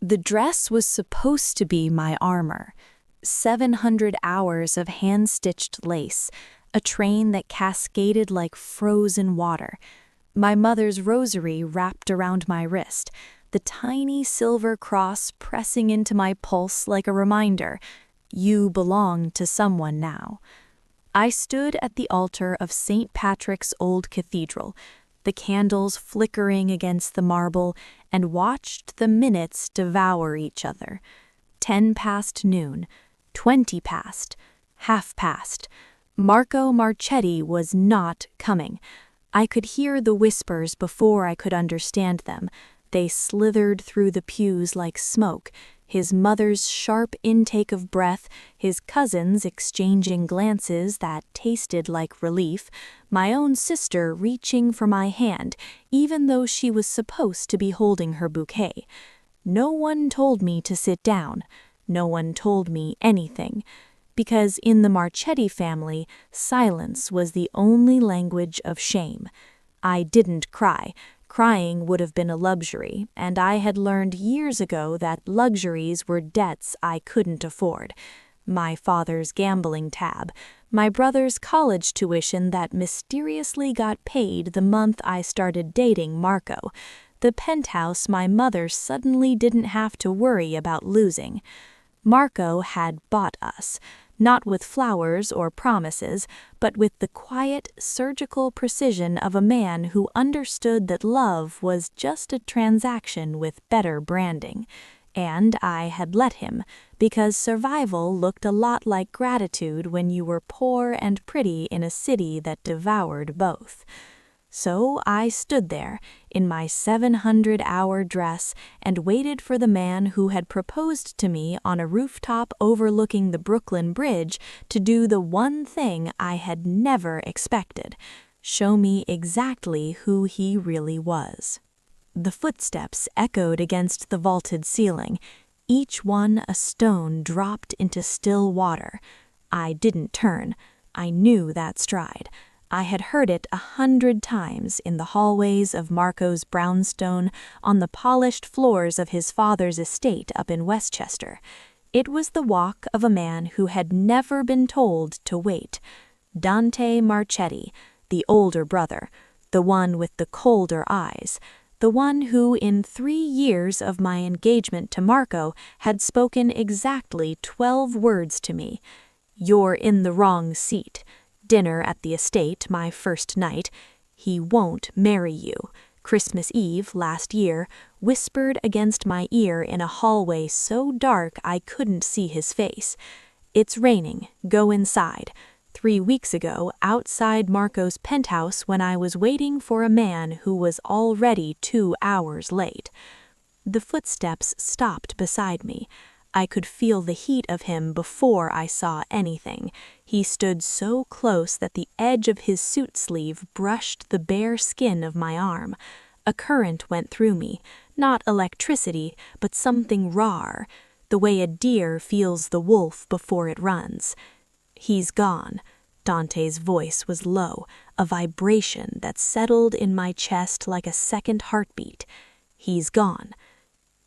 The dress was supposed to be my armor. 700 hours of hand-stitched lace, a train that cascaded like frozen water, my mother's rosary wrapped around my wrist, the tiny silver cross pressing into my pulse like a reminder, you belong to someone now. I stood at the altar of St. Patrick's old cathedral, the candles flickering against the marble, and watched the minutes devour each other. 10 past noon, 20 past, half past. Marco Marchetti was not coming. I could hear the whispers before I could understand them. They slithered through the pews like smoke, his mother's sharp intake of breath, his cousins exchanging glances that tasted like relief, my own sister reaching for my hand, even though she was supposed to be holding her bouquet. No one told me to sit down. No one told me anything. Because in the Marchetti family, silence was the only language of shame. I didn't cry. Crying would have been a luxury, and I had learned years ago that luxuries were debts I couldn't afford. My father's gambling tab, my brother's college tuition that mysteriously got paid the month I started dating Marco, the penthouse my mother suddenly didn't have to worry about losing. Marco had bought us, not with flowers or promises, but with the quiet, surgical precision of a man who understood that love was just a transaction with better branding. And I had let him, because survival looked a lot like gratitude when you were poor and pretty in a city that devoured both. So I stood there, in my 700-hour dress, and waited for the man who had proposed to me on a rooftop overlooking the Brooklyn Bridge to do the one thing I had never expected, show me exactly who he really was. The footsteps echoed against the vaulted ceiling, each one a stone dropped into still water. I didn't turn. I knew that stride. I had heard it 100 times in the hallways of Marco's brownstone, on the polished floors of his father's estate up in Westchester. It was the walk of a man who had never been told to wait. Dante Marchetti, the older brother, the one with the colder eyes, the one who in 3 years of my engagement to Marco had spoken exactly 12 words to me. "You're in the wrong seat." Dinner at the estate my first night. "He won't marry you." Christmas Eve last year, whispered against my ear in a hallway so dark I couldn't see his face. "It's raining. Go inside." 3 weeks ago, outside Marco's penthouse when I was waiting for a man who was already 2 hours late. The footsteps stopped beside me. I could feel the heat of him before I saw anything. He stood so close that the edge of his suit sleeve brushed the bare skin of my arm. A current went through me, not electricity, but something raw, the way a deer feels the wolf before it runs. "He's gone." Dante's voice was low, a vibration that settled in my chest like a second heartbeat. "He's gone."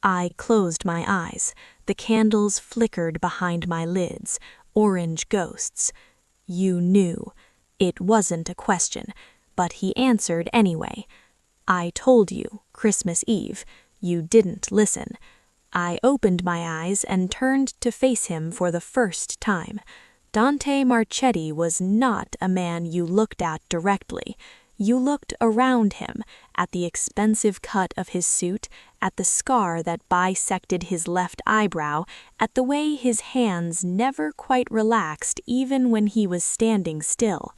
I closed my eyes. The candles flickered behind my lids, orange ghosts. "You knew." It wasn't a question, but he answered anyway. "I told you, Christmas Eve. You didn't listen." I opened my eyes and turned to face him for the first time. Dante Marchetti was not a man you looked at directly. You looked around him, at the expensive cut of his suit, at the scar that bisected his left eyebrow, at the way his hands never quite relaxed even when he was standing still.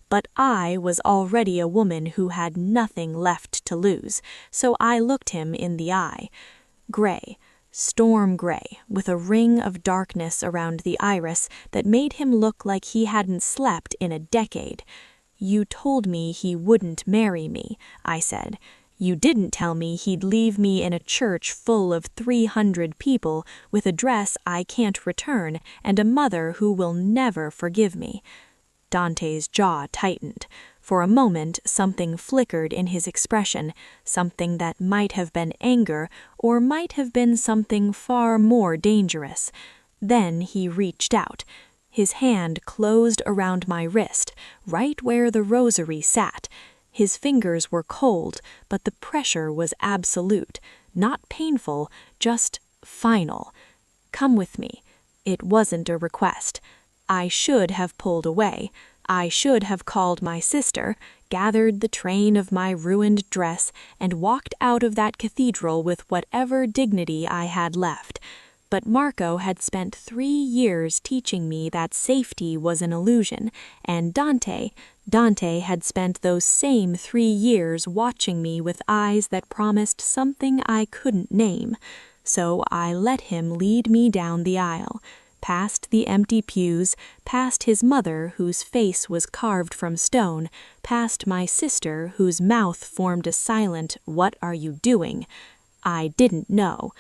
But I was already a woman who had nothing left to lose, so I looked him in the eye. Gray, storm gray, with a ring of darkness around the iris that made him look like he hadn't slept in a decade. "You told me he wouldn't marry me," I said. "You didn't tell me he'd leave me in a church full of 300 people with a dress I can't return and a mother who will never forgive me." Dante's jaw tightened. For a moment, something flickered in his expression, something that might have been anger or might have been something far more dangerous. Then he reached out. His hand closed around my wrist, right where the rosary sat. His fingers were cold, but the pressure was absolute, not painful, just final. Come with me. It wasn't a request. I should have pulled away. I should have called my sister, gathered the train of my ruined dress, and walked out of that cathedral with whatever dignity I had left. But Marco had spent 3 years teaching me that safety was an illusion, and Dante had spent those same 3 years watching me with eyes that promised something I couldn't name. So I let him lead me down the aisle, past the empty pews, past his mother whose face was carved from stone, past my sister whose mouth formed a silent, "What are you doing?" I didn't know.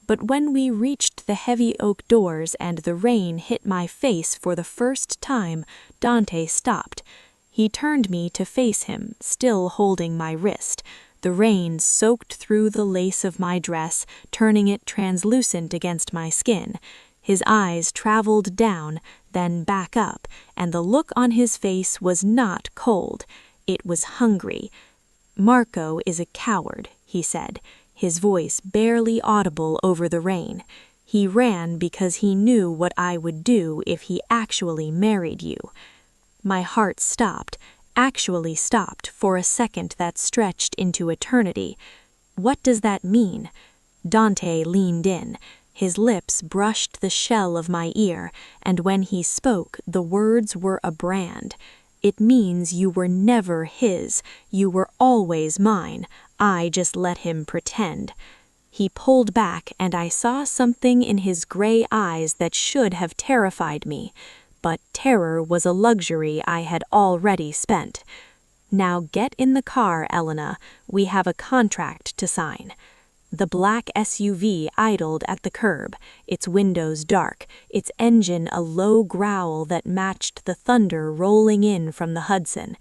But when we reached the heavy oak doors and the rain hit my face for the first time, Dante stopped. He turned me to face him, still holding my wrist. The rain soaked through the lace of my dress, turning it translucent against my skin. His eyes traveled down, then back up, and the look on his face was not cold. It was hungry. "Marco is a coward," he said, his voice barely audible over the rain. "He ran because he knew what I would do if he actually married you." My heart stopped, actually stopped for a second that stretched into eternity. What does that mean? Dante leaned in. His lips brushed the shell of my ear, and when he spoke, the words were a brand. "It means you were never his. You were always mine. I just let him pretend." He pulled back, and I saw something in his gray eyes that should have terrified me. But terror was a luxury I had already spent. "Now get in the car, Elena. We have a contract to sign." The black SUV idled at the curb, its windows dark, its engine a low growl that matched the thunder rolling in from the Hudson.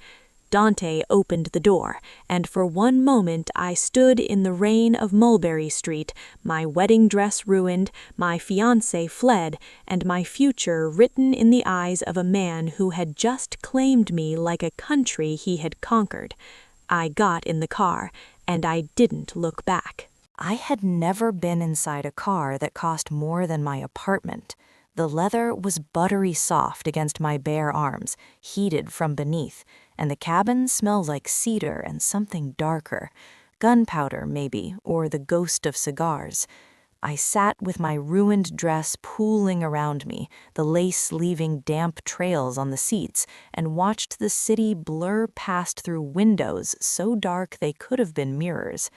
Dante opened the door, and for one moment I stood in the rain of Mulberry Street, my wedding dress ruined, my fiancé fled, and my future written in the eyes of a man who had just claimed me like a country he had conquered. I got in the car, and I didn't look back. I had never been inside a car that cost more than my apartment. The leather was buttery soft against my bare arms, heated from beneath, and the cabin smelled like cedar and something darker. Gunpowder, maybe, or the ghost of cigars. I sat with my ruined dress pooling around me, the lace leaving damp trails on the seats, and watched the city blur past through windows so dark they could have been mirrors.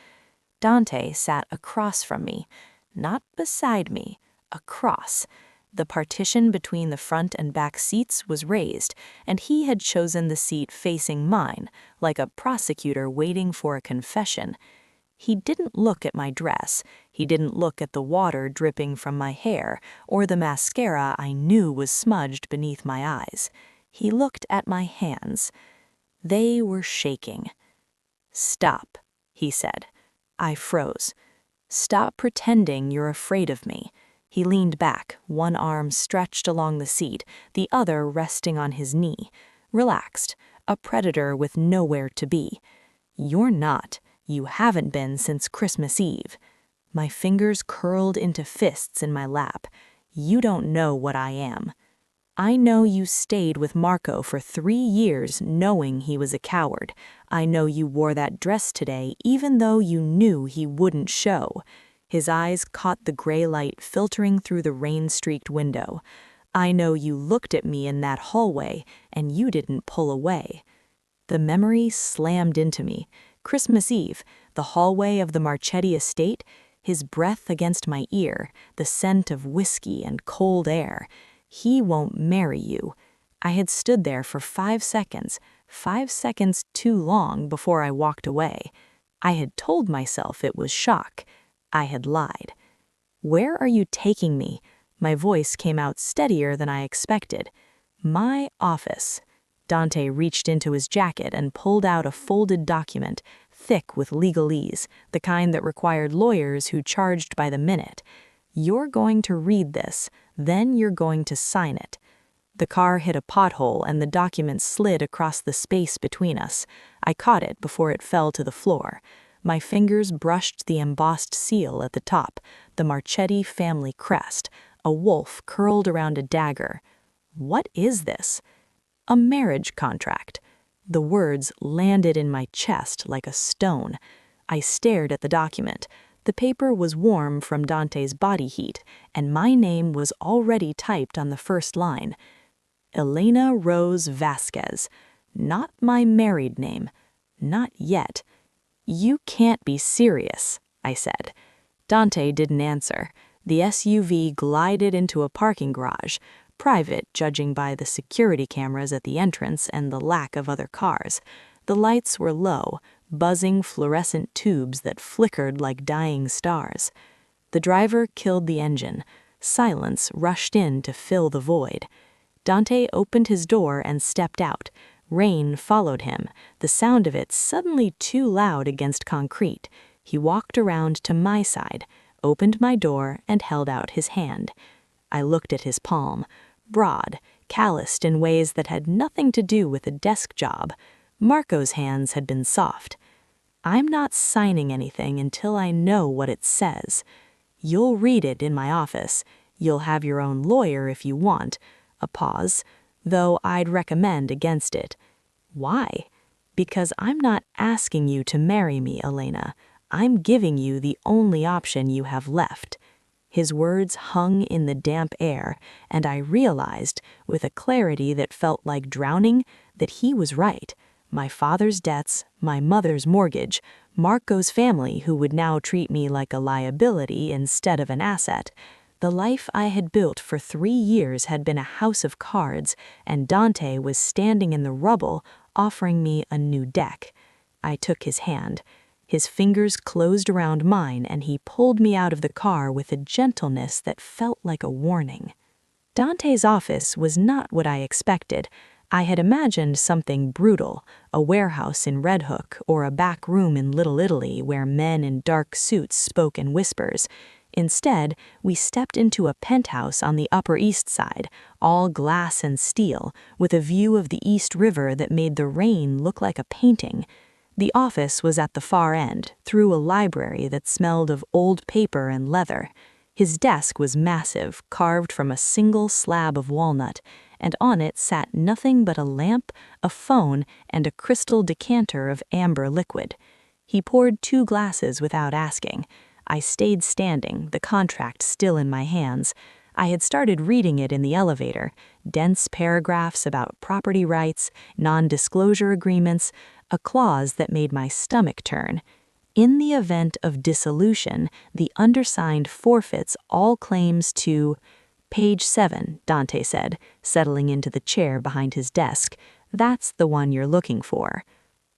Dante sat across from me, not beside me, across. The partition between the front and back seats was raised, and he had chosen the seat facing mine, like a prosecutor waiting for a confession. He didn't look at my dress, he didn't look at the water dripping from my hair, or the mascara I knew was smudged beneath my eyes. He looked at my hands. They were shaking. "Stop," he said. I froze. "Stop pretending you're afraid of me." He leaned back, one arm stretched along the seat, the other resting on his knee. Relaxed, a predator with nowhere to be. "You're not. You haven't been since Christmas Eve." My fingers curled into fists in my lap. "You don't know what I am. I know you stayed with Marco for 3 years knowing he was a coward. I know you wore that dress today even though you knew he wouldn't show." His eyes caught the gray light filtering through the rain-streaked window. "I know you looked at me in that hallway and you didn't pull away." The memory slammed into me. Christmas Eve, the hallway of the Marchetti estate, his breath against my ear, the scent of whiskey and cold air. "He won't marry you." I had stood there for 5 seconds too long before I walked away. I had told myself it was shock. I had lied. "Where are you taking me?" My voice came out steadier than I expected. "My office." Dante reached into his jacket and pulled out a folded document, thick with legalese, the kind that required lawyers who charged by the minute. "You're going to read this, then you're going to sign it." The car hit a pothole and the document slid across the space between us. I caught it before it fell to the floor. My fingers brushed the embossed seal at the top, the Marchetti family crest, a wolf curled around a dagger. What is this? A marriage contract. The words landed in my chest like a stone. I stared at the document. The paper was warm from Dante's body heat, and my name was already typed on the first line. Elena Rose Vasquez. Not my married name. Not yet. "You can't be serious," I said. Dante didn't answer. The SUV glided into a parking garage, private judging by the security cameras at the entrance and the lack of other cars. The lights were low, buzzing fluorescent tubes that flickered like dying stars. The driver killed the engine. Silence rushed in to fill the void. Dante opened his door and stepped out. Rain followed him, the sound of it suddenly too loud against concrete. He walked around to my side, opened my door, and held out his hand. I looked at his palm, broad, calloused in ways that had nothing to do with a desk job. Marco's hands had been soft. "I'm not signing anything until I know what it says. You'll read it in my office. You'll have your own lawyer if you want." A pause. "Though I'd recommend against it." "Why?" "Because I'm not asking you to marry me, Elena. I'm giving you the only option you have left." His words hung in the damp air, and I realized, with a clarity that felt like drowning, that he was right. My father's debts, my mother's mortgage, Marco's family who would now treat me like a liability instead of an asset. The life I had built for 3 years had been a house of cards, and Dante was standing in the rubble, offering me a new deck. I took his hand. His fingers closed around mine, and he pulled me out of the car with a gentleness that felt like a warning. Dante's office was not what I expected. I had imagined something brutal, a warehouse in Red Hook or a back room in Little Italy where men in dark suits spoke in whispers. Instead, we stepped into a penthouse on the Upper East Side, all glass and steel, with a view of the East River that made the rain look like a painting. The office was at the far end, through a library that smelled of old paper and leather. His desk was massive, carved from a single slab of walnut, and on it sat nothing but a lamp, a phone, and a crystal decanter of amber liquid. He poured 2 glasses without asking. I stayed standing, the contract still in my hands. I had started reading it in the elevator, dense paragraphs about property rights, non-disclosure agreements, a clause that made my stomach turn. In the event of dissolution, the undersigned forfeits all claims to... "Page 7, Dante said, settling into the chair behind his desk. "That's the one you're looking for."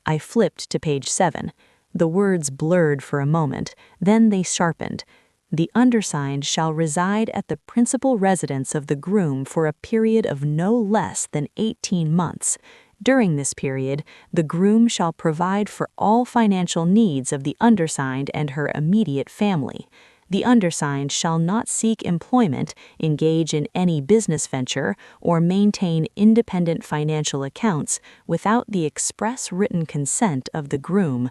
I flipped to page 7. The words blurred for a moment, then they sharpened. "The undersigned shall reside at the principal residence of the groom for a period of no less than 18 months. During this period, the groom shall provide for all financial needs of the undersigned and her immediate family. The undersigned shall not seek employment, engage in any business venture, or maintain independent financial accounts without the express written consent of the groom."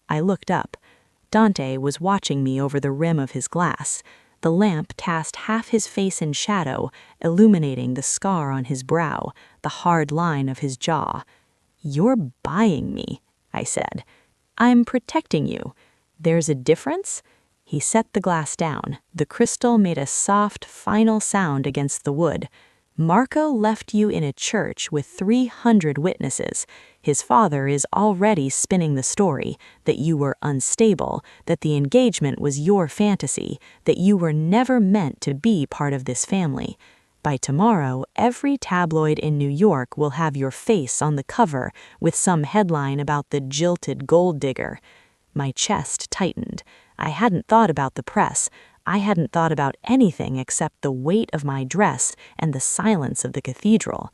I looked up. Dante was watching me over the rim of his glass. The lamp cast half his face in shadow, illuminating the scar on his brow, the hard line of his jaw. "You're buying me," I said. "I'm protecting you. There's a difference?" He set the glass down. The crystal made a soft, final sound against the wood. "Marco left you in a church with 300 witnesses. His father is already spinning the story, that you were unstable, that the engagement was your fantasy, that you were never meant to be part of this family. By tomorrow, every tabloid in New York will have your face on the cover with some headline about the jilted gold digger." My chest tightened. I hadn't thought about the press. I hadn't thought about anything except the weight of my dress and the silence of the cathedral.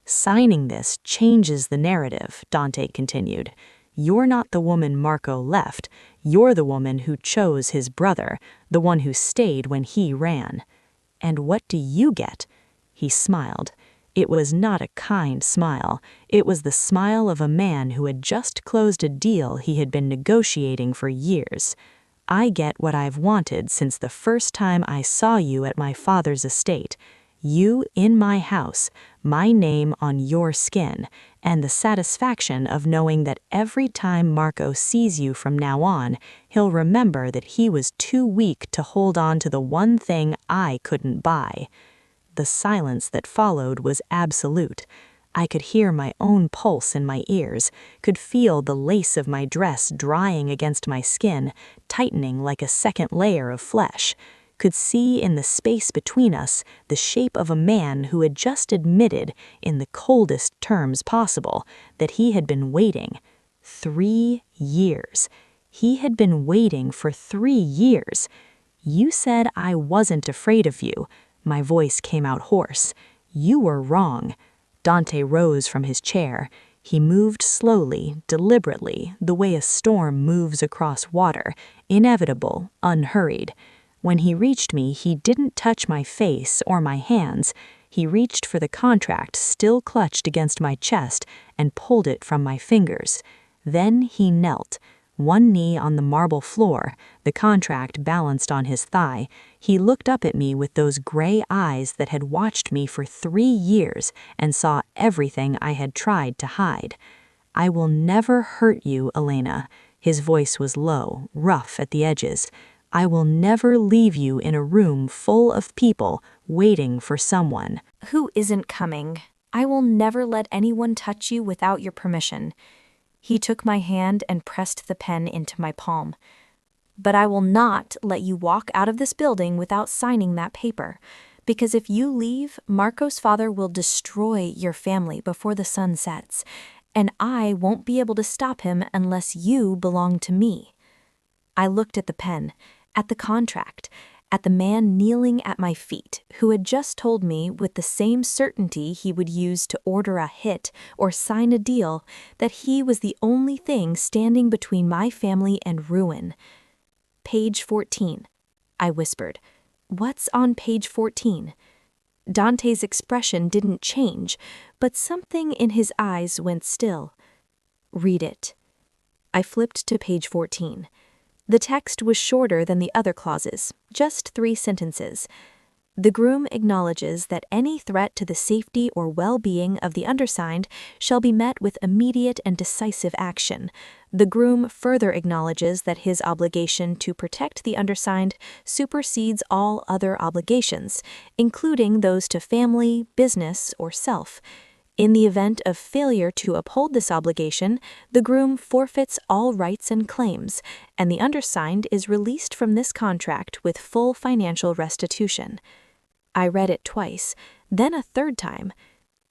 Signing this changes the narrative, Dante continued. You're not the woman Marco left. You're the woman who chose his brother, the one who stayed when he ran. And what do you get? He smiled. It was not a kind smile. It was the smile of a man who had just closed a deal he had been negotiating for years. I get what I've wanted since the first time I saw you at my father's estate. You in my house, my name on your skin, and the satisfaction of knowing that every time Marco sees you from now on, he'll remember that he was too weak to hold on to the one thing I couldn't buy. The silence that followed was absolute. I could hear my own pulse in my ears, could feel the lace of my dress drying against my skin, tightening like a second layer of flesh, could see in the space between us the shape of a man who had just admitted, in the coldest terms possible, that he had been waiting. 3 years. He had been waiting for 3 years. You said I wasn't afraid of you. My voice came out hoarse. You were wrong. Dante rose from his chair. He moved slowly, deliberately, the way a storm moves across water, inevitable, unhurried. When he reached me, he didn't touch my face or my hands. He reached for the contract still clutched against my chest and pulled it from my fingers. Then he knelt. One knee on the marble floor, the contract balanced on his thigh, he looked up at me with those gray eyes that had watched me for 3 years and saw everything I had tried to hide. I will never hurt you, Elena. His voice was low, rough at the edges. I will never leave you in a room full of people waiting for someone. Who isn't coming? I will never let anyone touch you without your permission. He took my hand and pressed the pen into my palm. But I will not let you walk out of this building without signing that paper, because if you leave, Marco's father will destroy your family before the sun sets, and I won't be able to stop him unless you belong to me. I looked at the pen, at the contract, at the man kneeling at my feet, who had just told me with the same certainty he would use to order a hit or sign a deal that he was the only thing standing between my family and ruin. Page 14, I whispered. What's on page 14? Dante's expression didn't change, but something in his eyes went still. Read it. I flipped to page 14. The text was shorter than the other clauses, just 3 sentences. The groom acknowledges that any threat to the safety or well-being of the undersigned shall be met with immediate and decisive action. The groom further acknowledges that his obligation to protect the undersigned supersedes all other obligations, including those to family, business, or self. In the event of failure to uphold this obligation, the groom forfeits all rights and claims, and the undersigned is released from this contract with full financial restitution. I read it twice, then a third time.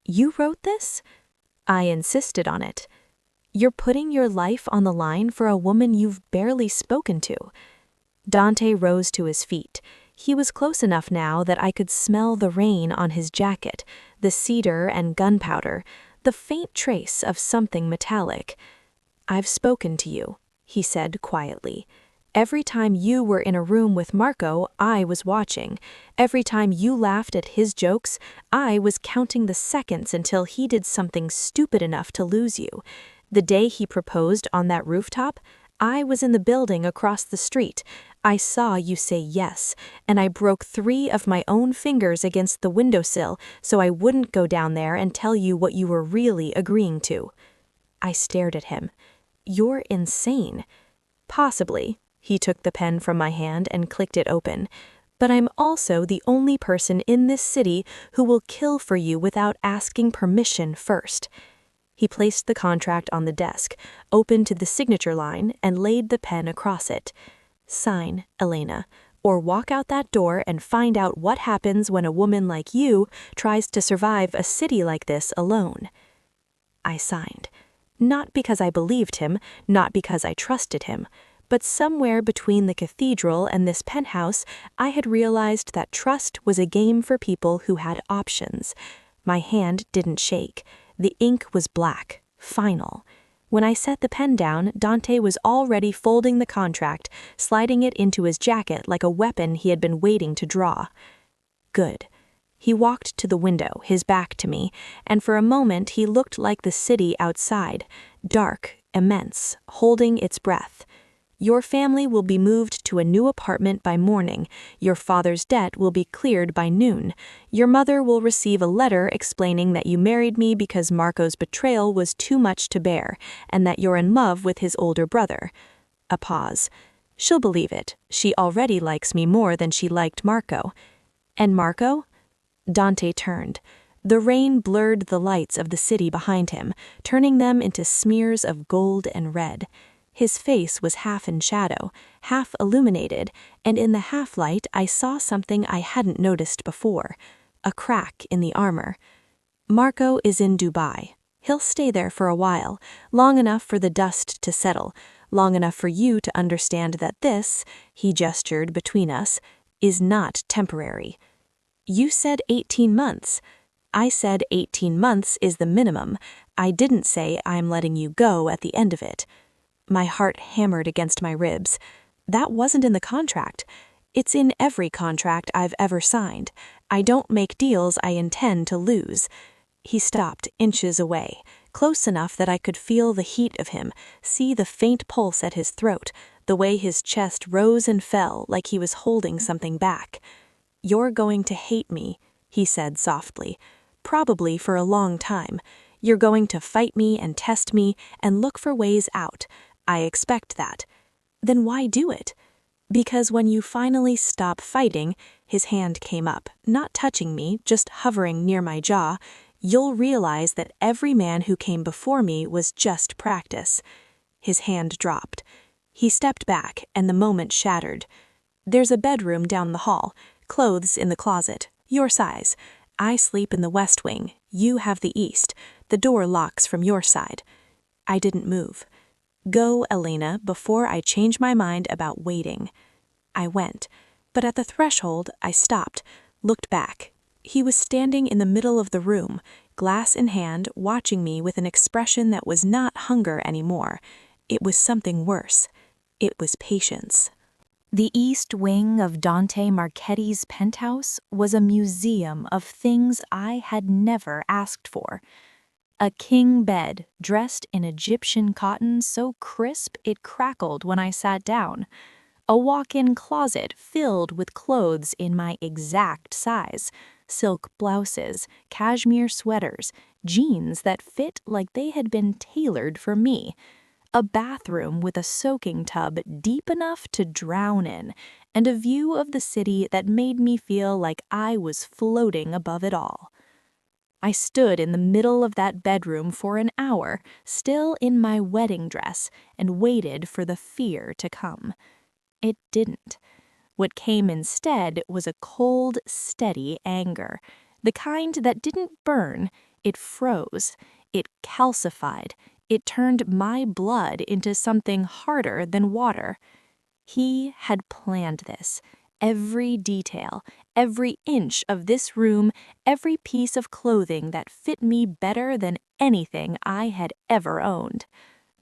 You wrote this? I insisted on it. You're putting your life on the line for a woman you've barely spoken to. Dante rose to his feet. He was close enough now that I could smell the rain on his jacket, the cedar and gunpowder, the faint trace of something metallic. I've spoken to you, he said quietly. Every time you were in a room with Marco, I was watching. Every time you laughed at his jokes, I was counting the seconds until he did something stupid enough to lose you. The day he proposed on that rooftop, I was in the building across the street. I saw you say yes, and I broke 3 of my own fingers against the windowsill so I wouldn't go down there and tell you what you were really agreeing to. I stared at him. You're insane. Possibly. He took the pen from my hand and clicked it open. But I'm also the only person in this city who will kill for you without asking permission first. He placed the contract on the desk, opened to the signature line, and laid the pen across it. Sign, Elena, or walk out that door and find out what happens when a woman like you tries to survive a city like this alone. I signed. Not because I believed him, not because I trusted him, but somewhere between the cathedral and this penthouse, I had realized that trust was a game for people who had options. My hand didn't shake. The ink was black, final. When I set the pen down, Dante was already folding the contract, sliding it into his jacket like a weapon he had been waiting to draw. Good. He walked to the window, his back to me, and for a moment he looked like the city outside, dark, immense, holding its breath. Your family will be moved to a new apartment by morning. Your father's debt will be cleared by noon. Your mother will receive a letter explaining that you married me because Marco's betrayal was too much to bear, and that you're in love with his older brother. A pause. She'll believe it. She already likes me more than she liked Marco. And Marco? Dante turned. The rain blurred the lights of the city behind him, turning them into smears of gold and red. His face was half in shadow, half illuminated, and in the half-light I saw something I hadn't noticed before, a crack in the armor. Marco is in Dubai. He'll stay there for a while, long enough for the dust to settle, long enough for you to understand that this, he gestured between us, is not temporary. You said 18 months. I said 18 months is the minimum. I didn't say I'm letting you go at the end of it. My heart hammered against my ribs. That wasn't in the contract. It's in every contract I've ever signed. I don't make deals I intend to lose. He stopped inches away, close enough that I could feel the heat of him, see the faint pulse at his throat, the way his chest rose and fell like he was holding something back. You're going to hate me, he said softly, probably for a long time. You're going to fight me and test me and look for ways out. I expect that. Then why do it? Because when you finally stop fighting, his hand came up, not touching me, just hovering near my jaw, you'll realize that every man who came before me was just practice. His hand dropped. He stepped back, and the moment shattered. There's a bedroom down the hall, clothes in the closet, your size. I sleep in the west wing, you have the east. The door locks from your side. I didn't move. Go, Elena, before I change my mind about waiting. I went, but at the threshold I stopped, looked back. He was standing in the middle of the room, glass in hand, watching me with an expression that was not hunger anymore. It was something worse. It was patience. The east wing of Dante Marchetti's penthouse was a museum of things I had never asked for. A king bed dressed in Egyptian cotton so crisp it crackled when I sat down. A walk-in closet filled with clothes in my exact size. Silk blouses, cashmere sweaters, jeans that fit like they had been tailored for me. A bathroom with a soaking tub deep enough to drown in, and a view of the city that made me feel like I was floating above it all. I stood in the middle of that bedroom for an hour, still in my wedding dress, and waited for the fear to come. It didn't. What came instead was a cold, steady anger, the kind that didn't burn, it froze, it calcified, it turned my blood into something harder than water. He had planned this. Every detail, every inch of this room, every piece of clothing that fit me better than anything I had ever owned.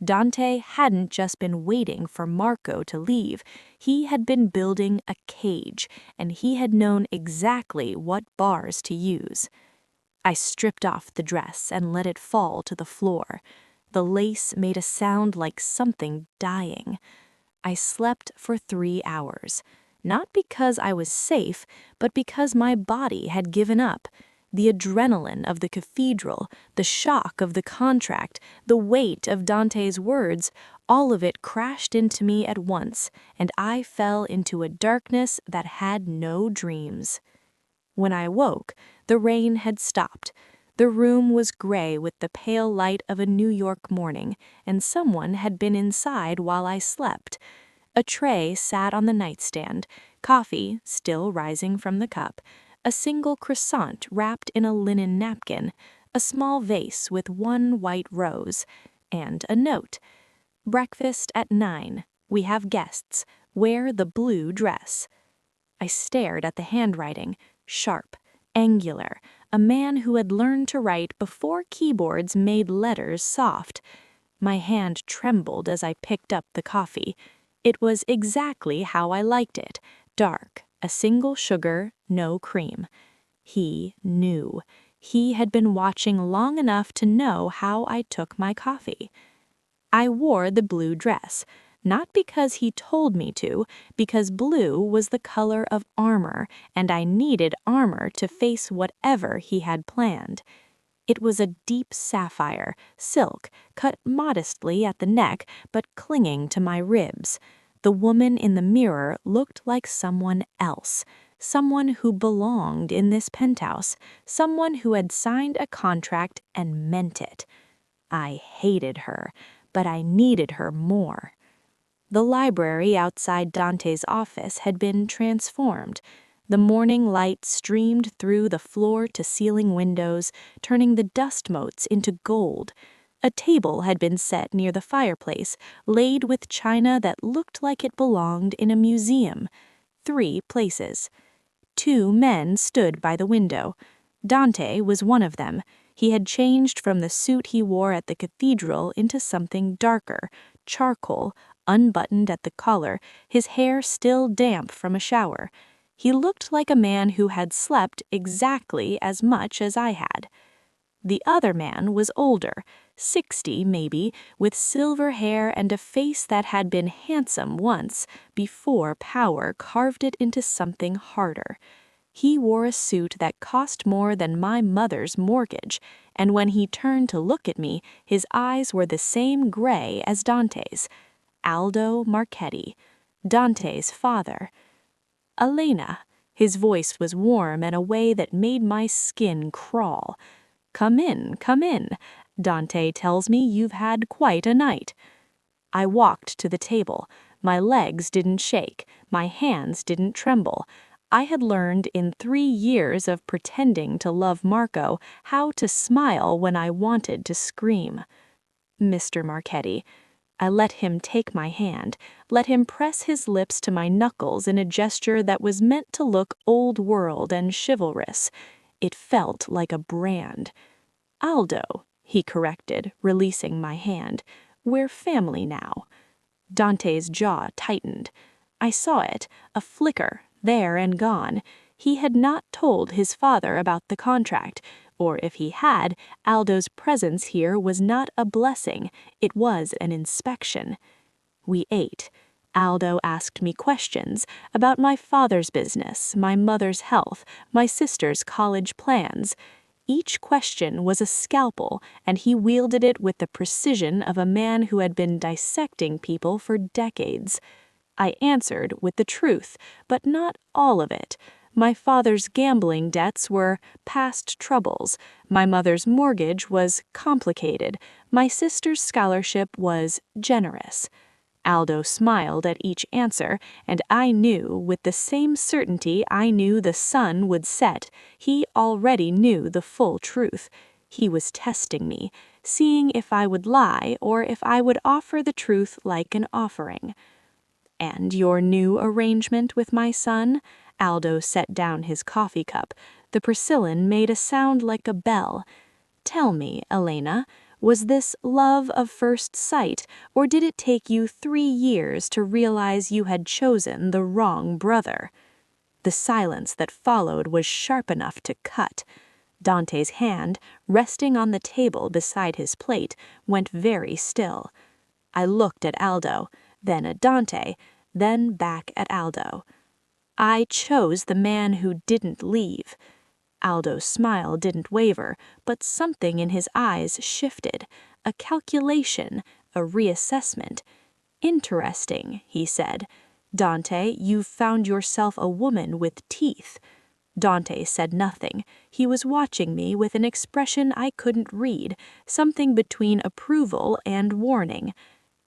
Dante hadn't just been waiting for Marco to leave. He had been building a cage, and he had known exactly what bars to use. I stripped off the dress and let it fall to the floor. The lace made a sound like something dying. I slept for 3 hours. Not because I was safe, but because my body had given up. The adrenaline of the cathedral, the shock of the contract, the weight of Dante's words, all of it crashed into me at once, and I fell into a darkness that had no dreams. When I woke, the rain had stopped. The room was gray with the pale light of a New York morning, and someone had been inside while I slept. A tray sat on the nightstand, coffee still rising from the cup, a single croissant wrapped in a linen napkin, a small vase with one white rose, and a note. Breakfast at 9. We have guests. Wear the blue dress. I stared at the handwriting, sharp, angular, a man who had learned to write before keyboards made letters soft. My hand trembled as I picked up the coffee. It was exactly how I liked it, dark, a single sugar, no cream. He knew. He had been watching long enough to know how I took my coffee. I wore the blue dress, not because he told me to, because blue was the color of armor, and I needed armor to face whatever he had planned. It was a deep sapphire, silk, cut modestly at the neck, but clinging to my ribs. The woman in the mirror looked like someone else, someone who belonged in this penthouse, someone who had signed a contract and meant it. I hated her, but I needed her more. The library outside Dante's office had been transformed. The morning light streamed through the floor-to-ceiling windows, turning the dust motes into gold. A table had been set near the fireplace, laid with china that looked like it belonged in a museum. 3 places. 2 men stood by the window. Dante was one of them. He had changed from the suit he wore at the cathedral into something darker, charcoal, unbuttoned at the collar, his hair still damp from a shower. He looked like a man who had slept exactly as much as I had. The other man was older, 60 maybe, with silver hair and a face that had been handsome once, before power carved it into something harder. He wore a suit that cost more than my mother's mortgage, and when he turned to look at me, his eyes were the same gray as Dante's. Aldo Marchetti, Dante's father. Elena. His voice was warm in a way that made my skin crawl. Come in, come in. Dante tells me you've had quite a night. I walked to the table. My legs didn't shake. My hands didn't tremble. I had learned in 3 years of pretending to love Marco how to smile when I wanted to scream. Mr. Marchetti. I let him take my hand, let him press his lips to my knuckles in a gesture that was meant to look old-world and chivalrous. It felt like a brand. Aldo, he corrected, releasing my hand. We're family now. Dante's jaw tightened. I saw it, a flicker, there and gone. He had not told his father about the contract, or if he had, Aldo's presence here was not a blessing, it was an inspection. We ate. Aldo asked me questions about my father's business, my mother's health, my sister's college plans. Each question was a scalpel, and he wielded it with the precision of a man who had been dissecting people for decades. I answered with the truth, but not all of it. My father's gambling debts were past troubles. My mother's mortgage was complicated. My sister's scholarship was generous. Aldo smiled at each answer, and I knew, with the same certainty I knew the sun would set, he already knew the full truth. He was testing me, seeing if I would lie or if I would offer the truth like an offering. And your new arrangement with my son? Aldo set down his coffee cup. The Priscillan made a sound like a bell. Tell me, Elena, was this love of first sight, or did it take you 3 years to realize you had chosen the wrong brother? The silence that followed was sharp enough to cut. Dante's hand, resting on the table beside his plate, went very still. I looked at Aldo, then at Dante, then back at Aldo. I chose the man who didn't leave. Aldo's smile didn't waver, but something in his eyes shifted. A calculation, a reassessment. Interesting, he said. Dante, you've found yourself a woman with teeth. Dante said nothing. He was watching me with an expression I couldn't read, something between approval and warning.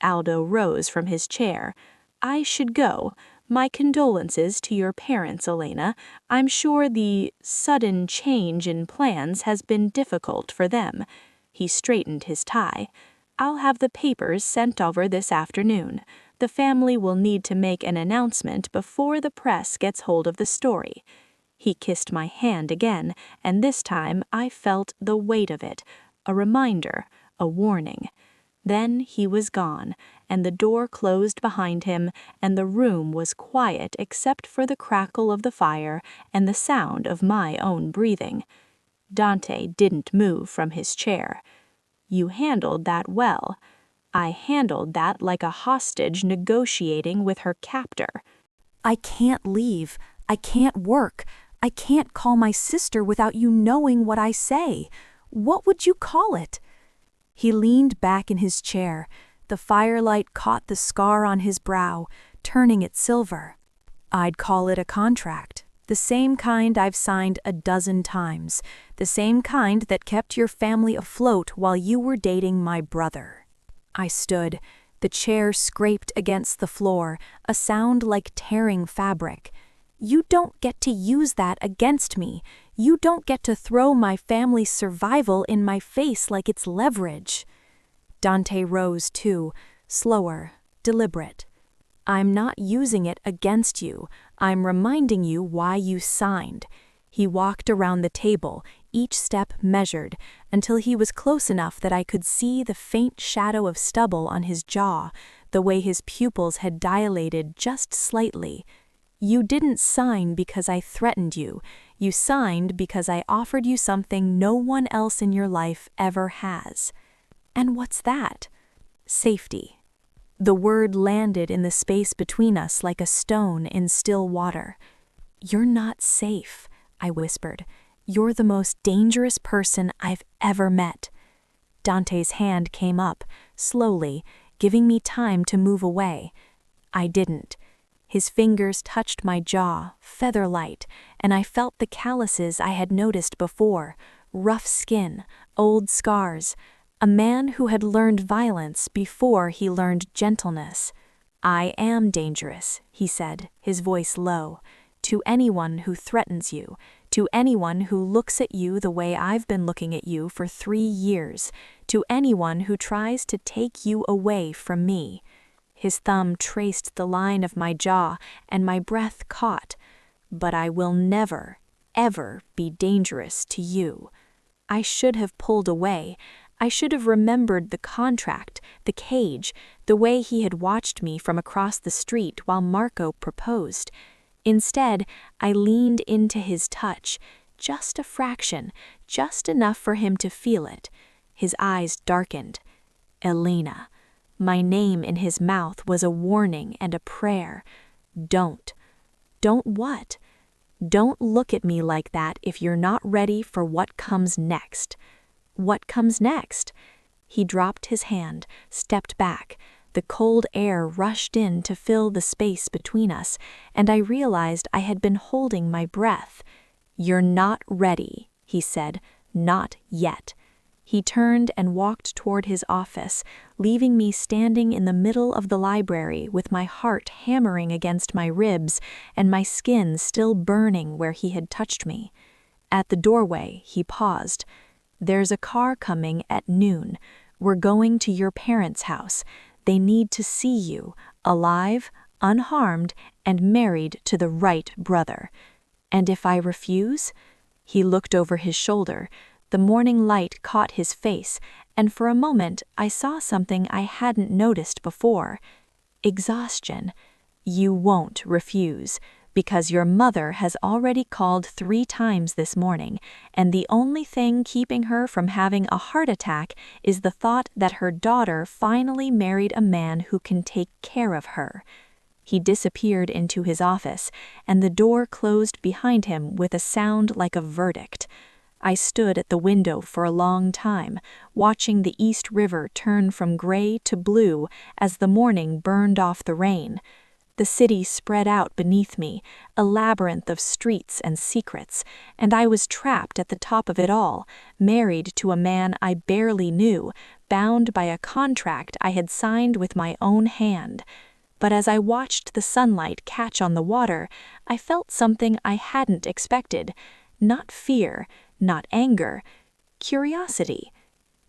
Aldo rose from his chair. I should go. My condolences to your parents, Elena. I'm sure the sudden change in plans has been difficult for them. He straightened his tie. I'll have the papers sent over this afternoon. The family will need to make an announcement before the press gets hold of the story. He kissed my hand again, and this time I felt the weight of it, a reminder, a warning. Then he was gone, and the door closed behind him, and the room was quiet except for the crackle of the fire and the sound of my own breathing. Dante didn't move from his chair. "You handled that well." I handled that like a hostage negotiating with her captor. I can't leave. I can't work. I can't call my sister without you knowing what I say. What would you call it? He leaned back in his chair. The firelight caught the scar on his brow, turning it silver. I'd call it a contract. The same kind I've signed a dozen times. The same kind that kept your family afloat while you were dating my brother. I stood. The chair scraped against the floor, a sound like tearing fabric. You don't get to use that against me. You don't get to throw my family's survival in my face like it's leverage. Dante rose too, slower, deliberate. I'm not using it against you. I'm reminding you why you signed. He walked around the table, each step measured, until he was close enough that I could see the faint shadow of stubble on his jaw, the way his pupils had dilated just slightly. You didn't sign because I threatened you. You signed because I offered you something no one else in your life ever has. And what's that? Safety. The word landed in the space between us like a stone in still water. You're not safe, I whispered. You're the most dangerous person I've ever met. Dante's hand came up, slowly, giving me time to move away. I didn't. His fingers touched my jaw, feather-light, and I felt the calluses I had noticed before, rough skin, old scars, a man who had learned violence before he learned gentleness. I am dangerous, he said, his voice low, to anyone who threatens you, to anyone who looks at you the way I've been looking at you for 3 years, to anyone who tries to take you away from me. His thumb traced the line of my jaw, and my breath caught. But I will never, ever be dangerous to you. I should have pulled away. I should have remembered the contract, the cage, the way he had watched me from across the street while Marco proposed. Instead, I leaned into his touch, just a fraction, just enough for him to feel it. His eyes darkened. Elena. My name in his mouth was a warning and a prayer. Don't. Don't what? Don't look at me like that if you're not ready for what comes next. What comes next? He dropped his hand, stepped back. The cold air rushed in to fill the space between us, and I realized I had been holding my breath. You're not ready, he said, not yet. He turned and walked toward his office, leaving me standing in the middle of the library with my heart hammering against my ribs and my skin still burning where he had touched me. At the doorway, he paused. There's a car coming at noon. We're going to your parents' house. They need to see you, alive, unharmed, and married to the right brother. And if I refuse? He looked over his shoulder. The morning light caught his face, and for a moment I saw something I hadn't noticed before. Exhaustion. You won't refuse, because your mother has already called 3 times this morning, and the only thing keeping her from having a heart attack is the thought that her daughter finally married a man who can take care of her. He disappeared into his office, and the door closed behind him with a sound like a verdict. I stood at the window for a long time, watching the East River turn from gray to blue as the morning burned off the rain. The city spread out beneath me, a labyrinth of streets and secrets, and I was trapped at the top of it all, married to a man I barely knew, bound by a contract I had signed with my own hand. But as I watched the sunlight catch on the water, I felt something I hadn't expected. Not fear, not anger, curiosity.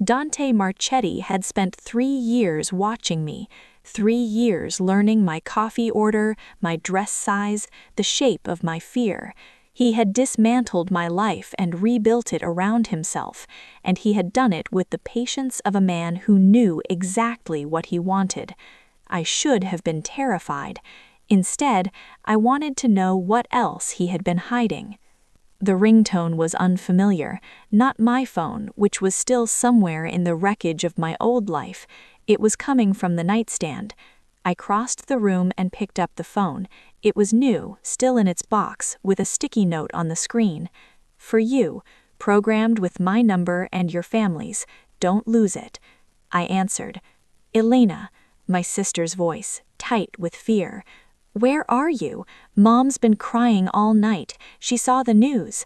Dante Marchetti had spent 3 years watching me, 3 years learning my coffee order, my dress size, the shape of my fear. He had dismantled my life and rebuilt it around himself, and he had done it with the patience of a man who knew exactly what he wanted. I should have been terrified. Instead, I wanted to know what else he had been hiding. The ringtone was unfamiliar, not my phone, which was still somewhere in the wreckage of my old life. It was coming from the nightstand. I crossed the room and picked up the phone. It was new, still in its box, with a sticky note on the screen. "For you, programmed with my number and your family's. Don't lose it." I answered. "Elena," my sister's voice, tight with fear. "Where are you? Mom's been crying all night. She saw the news."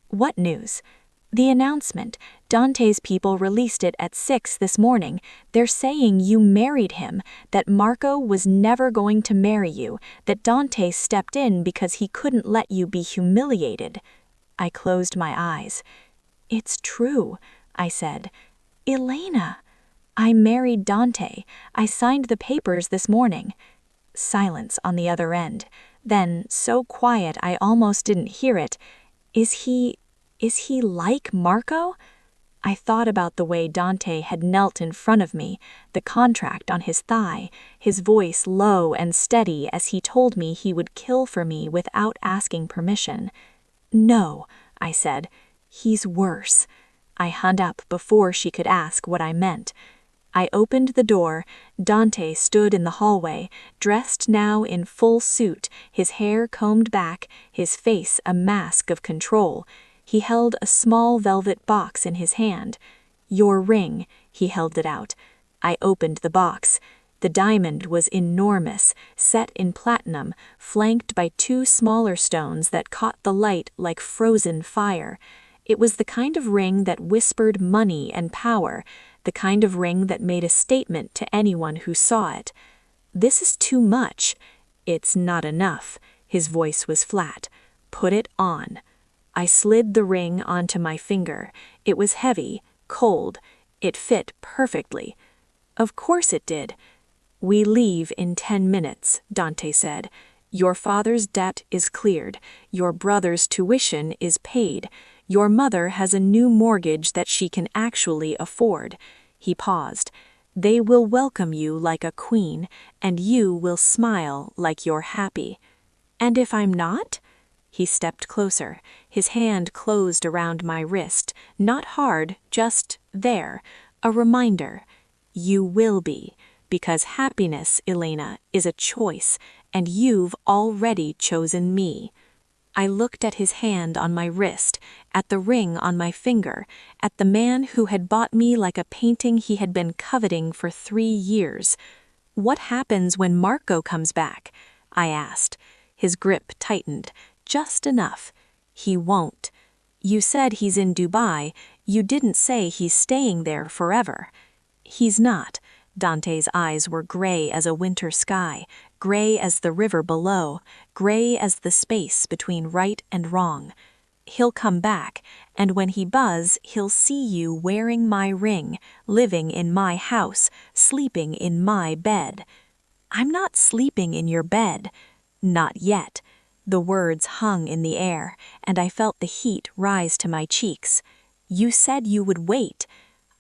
"What news?" "The announcement. Dante's people released it at 6 this morning. They're saying you married him, that Marco was never going to marry you, that Dante stepped in because he couldn't let you be humiliated." I closed my eyes. "It's true," I said. "Elena." "I married Dante. I signed the papers this morning." Silence on the other end. Then, so quiet I almost didn't hear it. Is he like Marco?" I thought about the way Dante had knelt in front of me, the contract on his thigh, his voice low and steady as he told me he would kill for me without asking permission. "No," I said. "He's worse." I hung up before she could ask what I meant. I opened the door. Dante stood in the hallway, dressed now in full suit, his hair combed back, his face a mask of control. He held a small velvet box in his hand. "Your ring," he held it out. I opened the box. The diamond was enormous, set in platinum, flanked by 2 smaller stones that caught the light like frozen fire. It was the kind of ring that whispered money and power, the kind of ring that made a statement to anyone who saw it. "This is too much." "It's not enough." His voice was flat. "Put it on." I slid the ring onto my finger. It was heavy, cold. It fit perfectly. Of course it did. "We leave in 10 minutes, Dante said. "Your father's debt is cleared. Your brother's tuition is paid. Your mother has a new mortgage that she can actually afford." He paused. "They will welcome you like a queen, and you will smile like you're happy." "And if I'm not?" He stepped closer. His hand closed around my wrist, not hard, just there, a reminder. "You will be, because happiness, Elena, is a choice, and you've already chosen me." I looked at his hand on my wrist, at the ring on my finger, at the man who had bought me like a painting he had been coveting for 3 years. "What happens when Marco comes back?" I asked. His grip tightened, just enough. "He won't. You said he's in Dubai. You didn't say he's staying there forever." "He's not." Dante's eyes were gray as a winter sky, gray as the river below, gray as the space between right and wrong. "He'll come back, and when he does, he'll see you wearing my ring, living in my house, sleeping in my bed." "I'm not sleeping in your bed." "Not yet." The words hung in the air, and I felt the heat rise to my cheeks. "You said you would wait."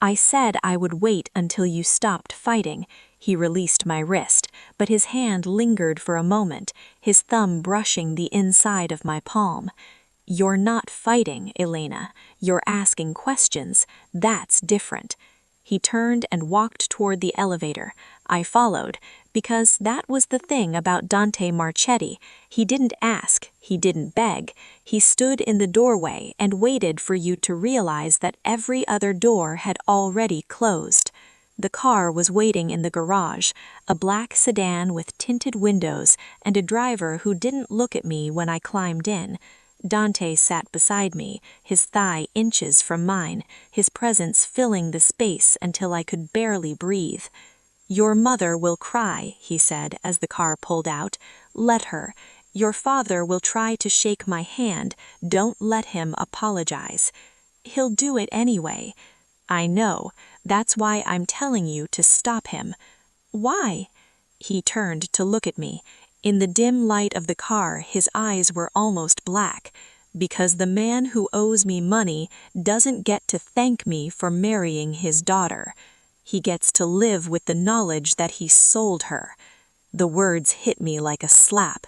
"I said I would wait until you stopped fighting." He released my wrist, but his hand lingered for a moment, his thumb brushing the inside of my palm. "You're not fighting, Elena. You're asking questions. That's different." He turned and walked toward the elevator. I followed, because that was the thing about Dante Marchetti. He didn't ask, he didn't beg. He stood in the doorway and waited for you to realize that every other door had already closed. The car was waiting in the garage, a black sedan with tinted windows and a driver who didn't look at me when I climbed in. Dante sat beside me, his thigh inches from mine, his presence filling the space until I could barely breathe. "Your mother will cry," he said as the car pulled out. "Let her. Your father will try to shake my hand. Don't let him apologize." "He'll do it anyway." "I know. That's why I'm telling you to stop him." "Why?" He turned to look at me. In the dim light of the car, his eyes were almost black. because the man who owes me money doesn't get to thank me for marrying his daughter. He gets to live with the knowledge that he sold her. The words hit me like a slap.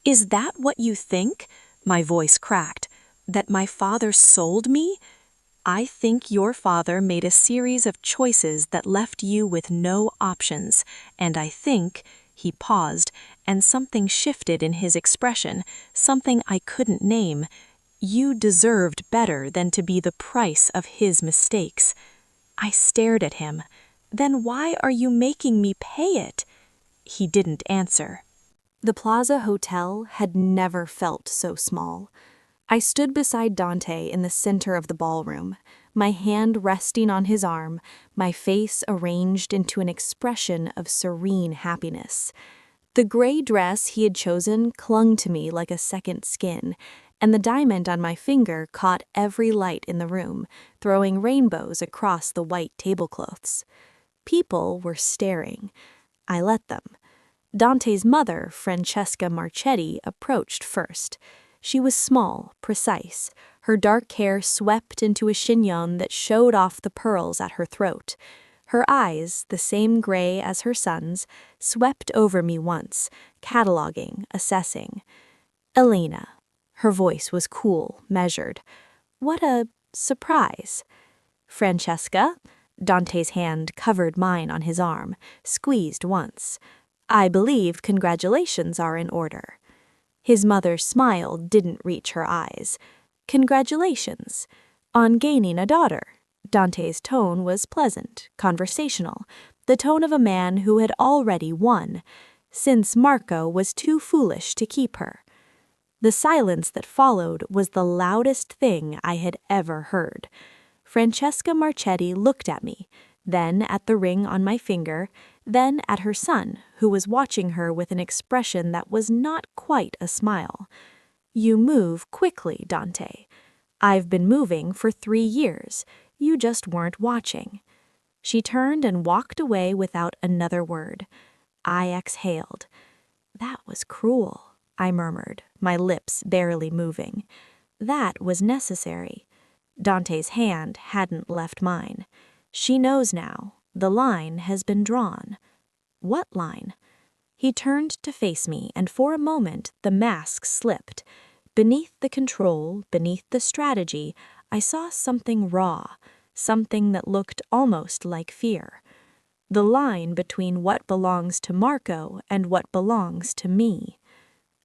Is that what you think? My voice cracked. That my father sold me? I think your father made a series of choices that left you with no options, and I think, he paused, and something shifted in his expression, something I couldn't name. You deserved better than to be the price of his mistakes. I stared at him. Then why are you making me pay it? He didn't answer. The Plaza Hotel had never felt so small. I stood beside Dante in the center of the ballroom, my hand resting on his arm, my face arranged into an expression of serene happiness. The gray dress he had chosen clung to me like a second skin, and the diamond on my finger caught every light in the room, throwing rainbows across the white tablecloths. People were staring. I let them. Dante's mother, Francesca Marchetti, approached first. She was small, precise, her dark hair swept into a chignon that showed off the pearls at her throat. Her eyes, the same gray as her son's, swept over me once, cataloging, assessing. Elena. Her voice was cool, measured. What a surprise. Francesca. Dante's hand covered mine on his arm, squeezed once. I believe congratulations are in order. His mother's smile didn't reach her eyes. Congratulations. On gaining a daughter. Dante's tone was pleasant, conversational, the tone of a man who had already won, since Marco was too foolish to keep her. The silence that followed was the loudest thing I had ever heard. Francesca Marchetti looked at me, then at the ring on my finger, then at her son, who was watching her with an expression that was not quite a smile. You move quickly, Dante. I've been moving for 3 years. You just weren't watching. She turned and walked away without another word. I exhaled. That was cruel, I murmured, my lips barely moving. That was necessary. Dante's hand hadn't left mine. She knows now. The line has been drawn. What line? He turned to face me, and for a moment the mask slipped. Beneath the control, beneath the strategy, I saw something raw, something that looked almost like fear. The line between what belongs to Marco and what belongs to me.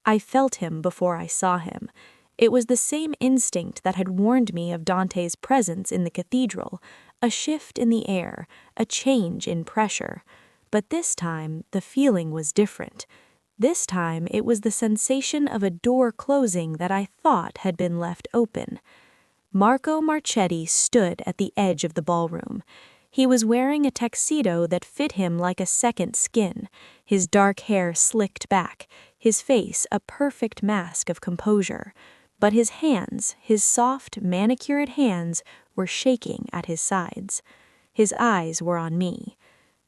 I felt him before I saw him. It was the same instinct that had warned me of Dante's presence in the cathedral, a shift in the air, a change in pressure. But this time, the feeling was different. This time, it was the sensation of a door closing that I thought had been left open. Marco Marchetti stood at the edge of the ballroom. He was wearing a tuxedo that fit him like a second skin, his dark hair slicked back, his face a perfect mask of composure. But his hands, his soft, manicured hands, were shaking at his sides. His eyes were on me.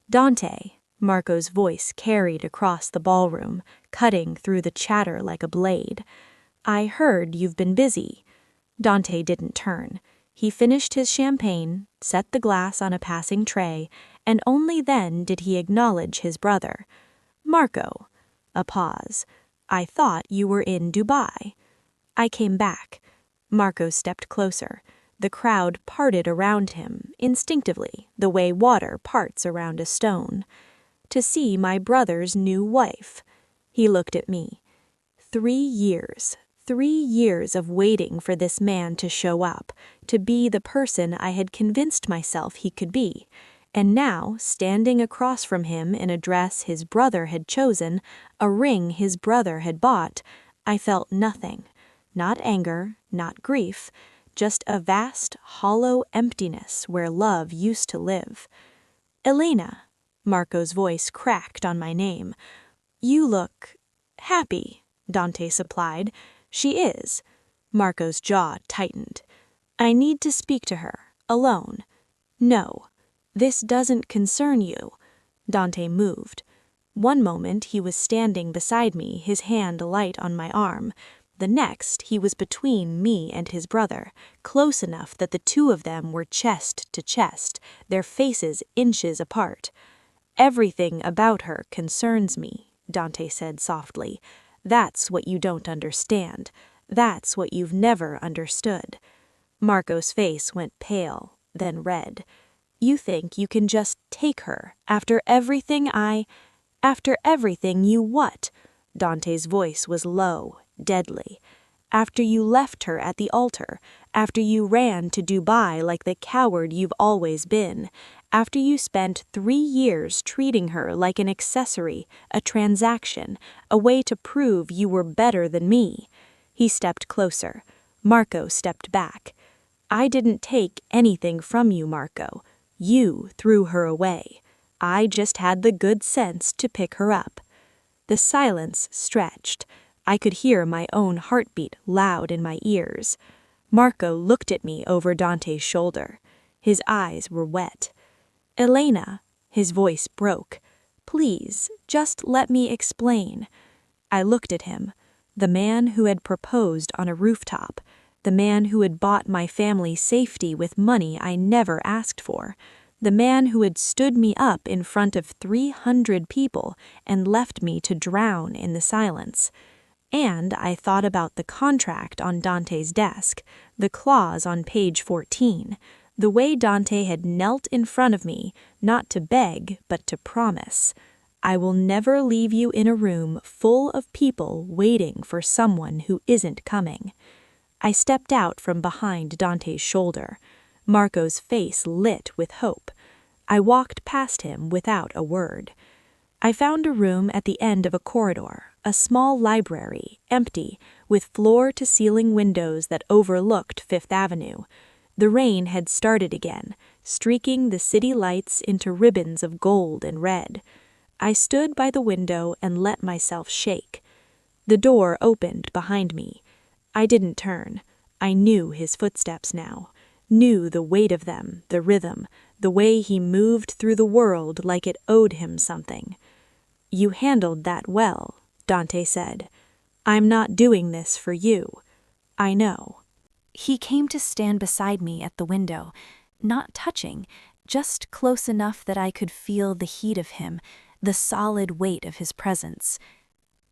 Dante, Marco's voice carried across the ballroom, cutting through the chatter like a blade. I heard you've been busy. Dante didn't turn. He finished his champagne, set the glass on a passing tray, and only then did he acknowledge his brother. Marco. A pause. I thought you were in Dubai. I came back. Marco stepped closer. The crowd parted around him, instinctively, the way water parts around a stone. To see my brother's new wife. He looked at me. 3 years. 3 years of waiting for this man to show up, to be the person I had convinced myself he could be. And now, standing across from him in a dress his brother had chosen, a ring his brother had bought, I felt nothing. Not anger, not grief, just a vast, hollow emptiness where love used to live. Elena, Marco's voice cracked on my name. You look happy, Dante supplied. She is. Marco's jaw tightened. I need to speak to her, alone. No, this doesn't concern you. Dante moved. One moment he was standing beside me, his hand light on my arm. The next, he was between me and his brother, close enough that the two of them were chest to chest, their faces inches apart. "Everything about her concerns me," Dante said softly. "That's what you don't understand. That's what you've never understood." Marco's face went pale, then red. "You think you can just take her after everything After everything you what?" Dante's voice was low, deadly. "After you left her at the altar, after you ran to Dubai like the coward you've always been, after you spent 3 years treating her like an accessory, a transaction, a way to prove you were better than me." He stepped closer. Marco stepped back. "I didn't take anything from you, Marco. You threw her away. I just had the good sense to pick her up." The silence stretched. I could hear my own heartbeat loud in my ears. Marco looked at me over Dante's shoulder. His eyes were wet. "Elena," his voice broke. "Please, just let me explain." I looked at him, the man who had proposed on a rooftop, the man who had bought my family's safety with money I never asked for, the man who had stood me up in front of 300 people and left me to drown in the silence. And I thought about the contract on Dante's desk, the clause on page 14, the way Dante had knelt in front of me, not to beg, but to promise. "I will never leave you in a room full of people waiting for someone who isn't coming." I stepped out from behind Dante's shoulder. Marco's face lit with hope. I walked past him without a word. I found a room at the end of a corridor, a small library, empty, with floor-to-ceiling windows that overlooked Fifth Avenue. The rain had started again, streaking the city lights into ribbons of gold and red. I stood by the window and let myself shake. The door opened behind me. I didn't turn. I knew his footsteps now, knew the weight of them, the rhythm, the way he moved through the world like it owed him something. "You handled that well," Dante said. "I'm not doing this for you. I know." He came to stand beside me at the window, not touching, just close enough that I could feel the heat of him, the solid weight of his presence.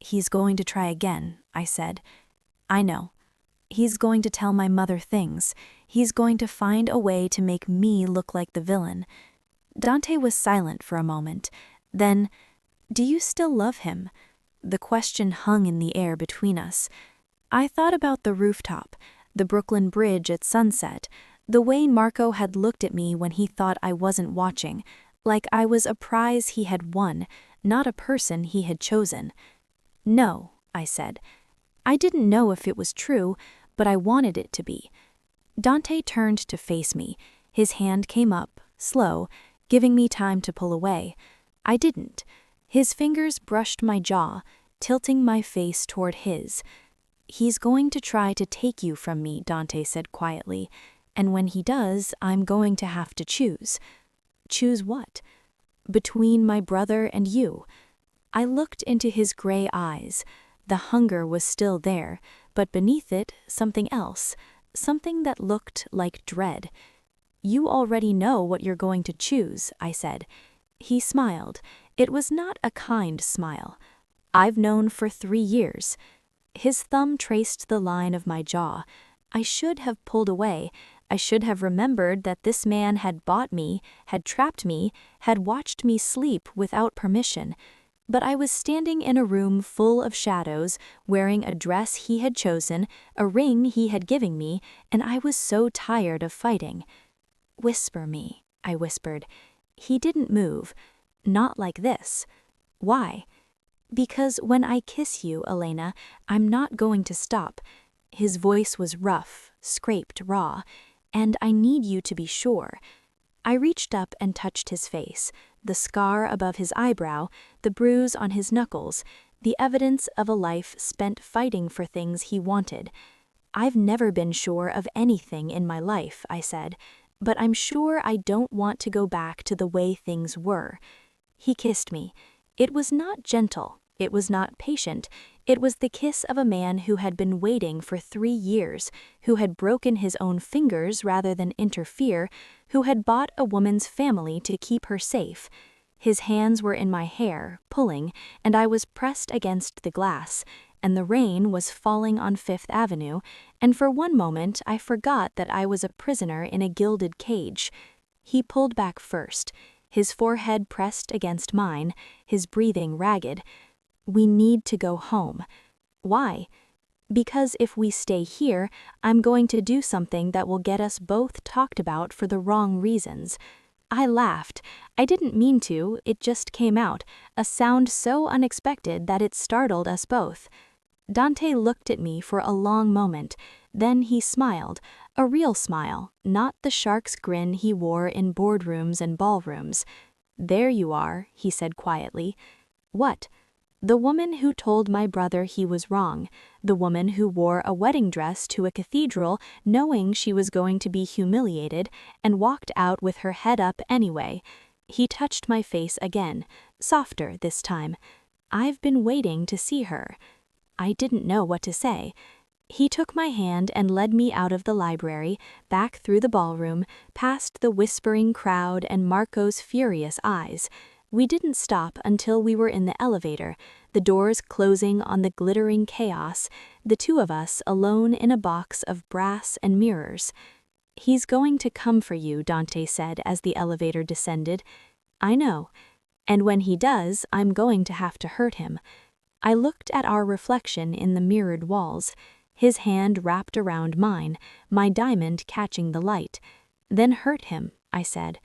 "He's going to try again," I said. "I know. He's going to tell my mother things. He's going to find a way to make me look like the villain." Dante was silent for a moment. Then, "Do you still love him?" The question hung in the air between us. I thought about the rooftop, the Brooklyn Bridge at sunset, the way Marco had looked at me when he thought I wasn't watching, like I was a prize he had won, not a person he had chosen. "No," I said. I didn't know if it was true, but I wanted it to be. Dante turned to face me. His hand came up, slow, giving me time to pull away. I didn't. His fingers brushed my jaw, tilting my face toward his. "He's going to try to take you from me," Dante said quietly, "and when he does, I'm going to have to choose." "Choose what?" "Between my brother and you." I looked into his gray eyes. The hunger was still there, but beneath it, something else, something that looked like dread. "You already know what you're going to choose," I said. He smiled. It was not a kind smile. "I've known for 3 years." His thumb traced the line of my jaw. I should have pulled away. I should have remembered that this man had bought me, had trapped me, had watched me sleep without permission. But I was standing in a room full of shadows, wearing a dress he had chosen, a ring he had given me, and I was so tired of fighting. "Whisper me," I whispered. He didn't move. "Not like this." "Why?" "Because when I kiss you, Elena, I'm not going to stop." His voice was rough, scraped raw. "And I need you to be sure." I reached up and touched his face, the scar above his eyebrow, the bruise on his knuckles, the evidence of a life spent fighting for things he wanted. "I've never been sure of anything in my life," I said, "but I'm sure I don't want to go back to the way things were." He kissed me. It was not gentle. It was not patient. It was the kiss of a man who had been waiting for 3 years, who had broken his own fingers rather than interfere, who had bought a woman's family to keep her safe. His hands were in my hair, pulling, and I was pressed against the glass, and the rain was falling on Fifth Avenue, and for one moment I forgot that I was a prisoner in a gilded cage. He pulled back first, his forehead pressed against mine, his breathing ragged. "We need to go home." "Why?" "Because if we stay here, I'm going to do something that will get us both talked about for the wrong reasons." I laughed. I didn't mean to, it just came out, a sound so unexpected that it startled us both. Dante looked at me for a long moment, then he smiled, a real smile, not the shark's grin he wore in boardrooms and ballrooms. "There you are," he said quietly. "What?" "The woman who told my brother he was wrong, the woman who wore a wedding dress to a cathedral knowing she was going to be humiliated and walked out with her head up anyway." He touched my face again, softer this time. "I've been waiting to see her." I didn't know what to say. He took my hand and led me out of the library, back through the ballroom, past the whispering crowd and Marco's furious eyes. We didn't stop until we were in the elevator, the doors closing on the glittering chaos, the two of us alone in a box of brass and mirrors. "He's going to come for you," Dante said as the elevator descended. "I know. And when he does, I'm going to have to hurt him." I looked at our reflection in the mirrored walls, his hand wrapped around mine, my diamond catching the light. "Then hurt him," I said.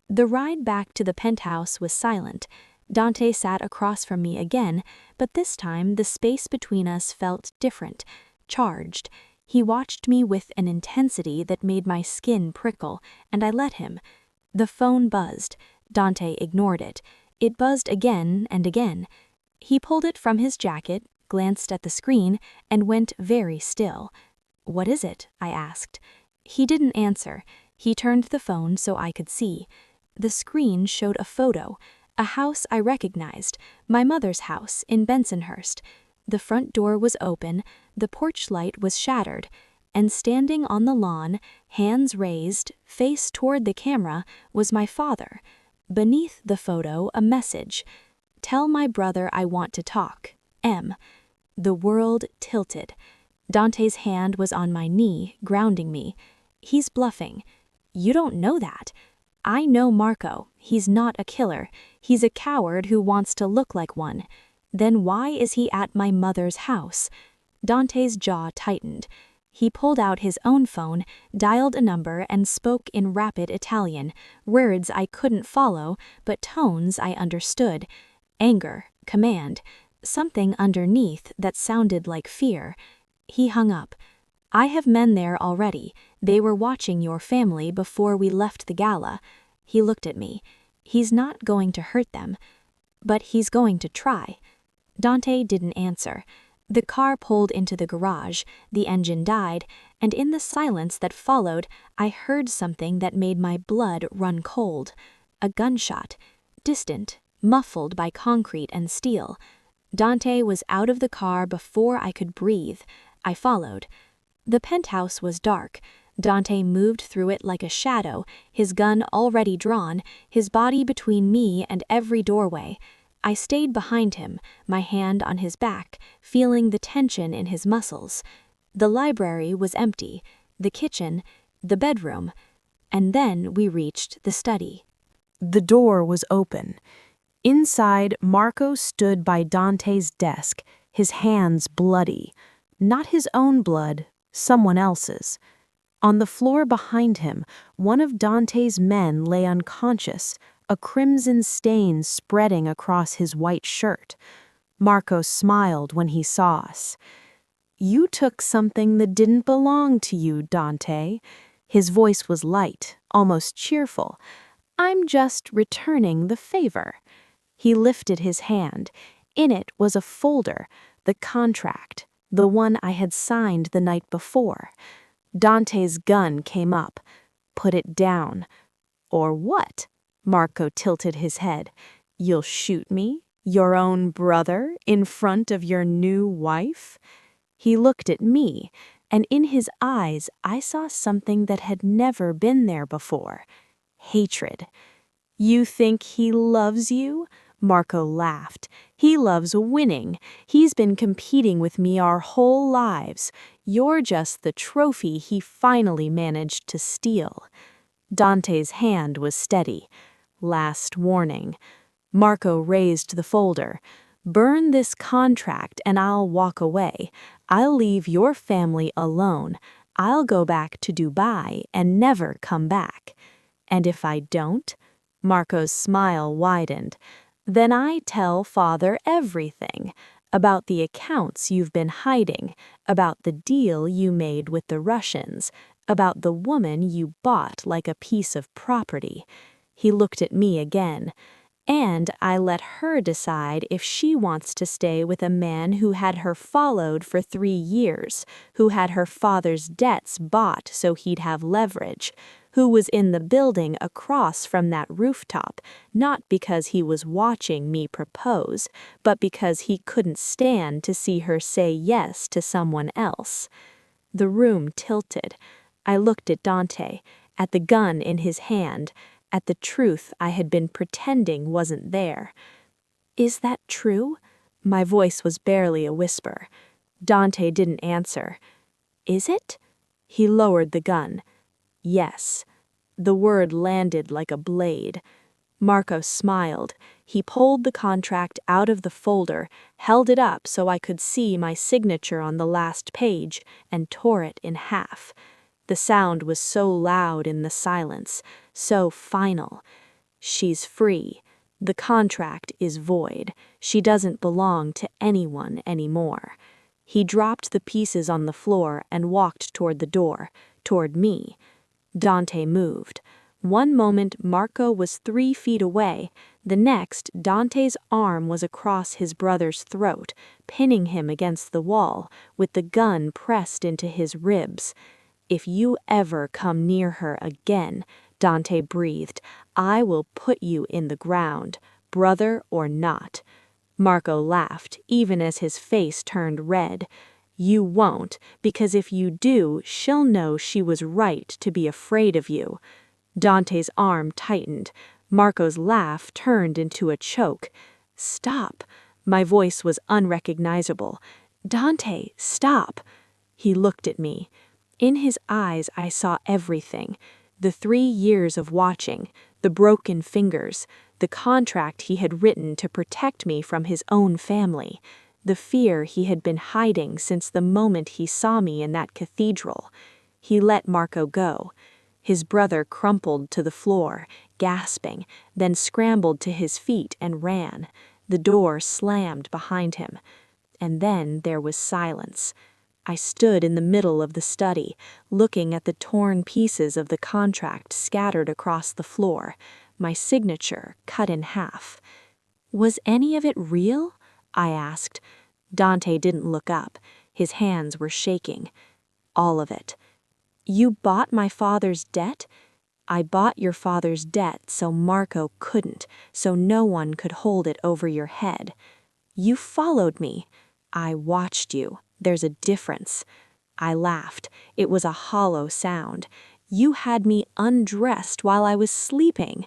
The ride back to the penthouse was silent. Dante sat across from me again, but this time the space between us felt different, charged. He watched me with an intensity that made my skin prickle, and I let him. The phone buzzed. Dante ignored it. It buzzed again and again. He pulled it from his jacket, glanced at the screen, and went very still. "What is it?" I asked. He didn't answer. He turned the phone so I could see. The screen showed a photo, a house I recognized, my mother's house in Bensonhurst. The front door was open, the porch light was shattered, and standing on the lawn, hands raised, face toward the camera, was my father. Beneath the photo, a message. "Tell my brother I want to talk. M." The world tilted. Dante's hand was on my knee, grounding me. "He's bluffing." "You don't know that." "I know Marco. He's not a killer. He's a coward who wants to look like one." "Then why is he at my mother's house?" Dante's jaw tightened. He pulled out his own phone, dialed a number, and spoke in rapid Italian, words I couldn't follow, but tones I understood. Anger, command, something underneath that sounded like fear. He hung up. "I have men there already. They were watching your family before we left the gala." He looked at me. "He's not going to hurt them." "But he's going to try." Dante didn't answer. The car pulled into the garage, the engine died, and in the silence that followed, I heard something that made my blood run cold. A gunshot. Distant, muffled by concrete and steel. Dante was out of the car before I could breathe. I followed. The penthouse was dark. Dante moved through it like a shadow, his gun already drawn, his body between me and every doorway. I stayed behind him, my hand on his back, feeling the tension in his muscles. The library was empty, the kitchen, the bedroom, and then we reached the study. The door was open. Inside, Marco stood by Dante's desk, his hands bloody. Not his own blood, someone else's. On the floor behind him, one of Dante's men lay unconscious, a crimson stain spreading across his white shirt. Marco smiled when he saw us. "You took something that didn't belong to you, Dante." His voice was light, almost cheerful. "I'm just returning the favor." He lifted his hand. In it was a folder, the contract, the one I had signed the night before. Dante's gun came up. "Put it down." "Or what?" Marco tilted his head. "You'll shoot me? Your own brother in front of your new wife? He looked at me, and in his eyes I saw something that had never been there before. Hatred. You think he loves you? Marco laughed. He loves winning. He's been competing with me our whole lives. You're just the trophy he finally managed to steal. Dante's hand was steady. Last warning. Marco raised the folder. Burn this contract and I'll walk away. I'll leave your family alone. I'll go back to Dubai and never come back. And if I don't? Marco's smile widened. Then I tell father everything. About the accounts you've been hiding, about the deal you made with the Russians, about the woman you bought like a piece of property. He looked at me again. And I let her decide if she wants to stay with a man who had her followed for 3 years, who had her father's debts bought so he'd have leverage, who was in the building across from that rooftop, not because he was watching me propose, but because he couldn't stand to see her say yes to someone else. The room tilted. I looked at Dante, at the gun in his hand, at the truth I had been pretending wasn't there. Is that true? My voice was barely a whisper. Dante didn't answer. Is it? He lowered the gun. Yes. The word landed like a blade. Marco smiled. He pulled the contract out of the folder, held it up so I could see my signature on the last page, and tore it in half. The sound was so loud in the silence, so final. She's free. The contract is void. She doesn't belong to anyone anymore. He dropped the pieces on the floor and walked toward the door, toward me. Dante moved. One moment Marco was 3 feet away, the next Dante's arm was across his brother's throat, pinning him against the wall, with the gun pressed into his ribs. If you ever come near her again, Dante breathed, I will put you in the ground, brother or not. Marco laughed, even as his face turned red. You won't, because if you do, she'll know she was right to be afraid of you. Dante's arm tightened. Marco's laugh turned into a choke. Stop. My voice was unrecognizable. Dante, stop. He looked at me. In his eyes I saw everything. The 3 years of watching, the broken fingers, the contract he had written to protect me from his own family, the fear he had been hiding since the moment he saw me in that cathedral. He let Marco go. His brother crumpled to the floor, gasping, then scrambled to his feet and ran. The door slammed behind him. And then there was silence. I stood in the middle of the study, looking at the torn pieces of the contract scattered across the floor, my signature cut in half. Was any of it real? I asked. Dante didn't look up. His hands were shaking. All of it. You bought my father's debt? I bought your father's debt so Marco couldn't, so no one could hold it over your head. You followed me. I watched you. There's a difference. I laughed. It was a hollow sound. You had me undressed while I was sleeping.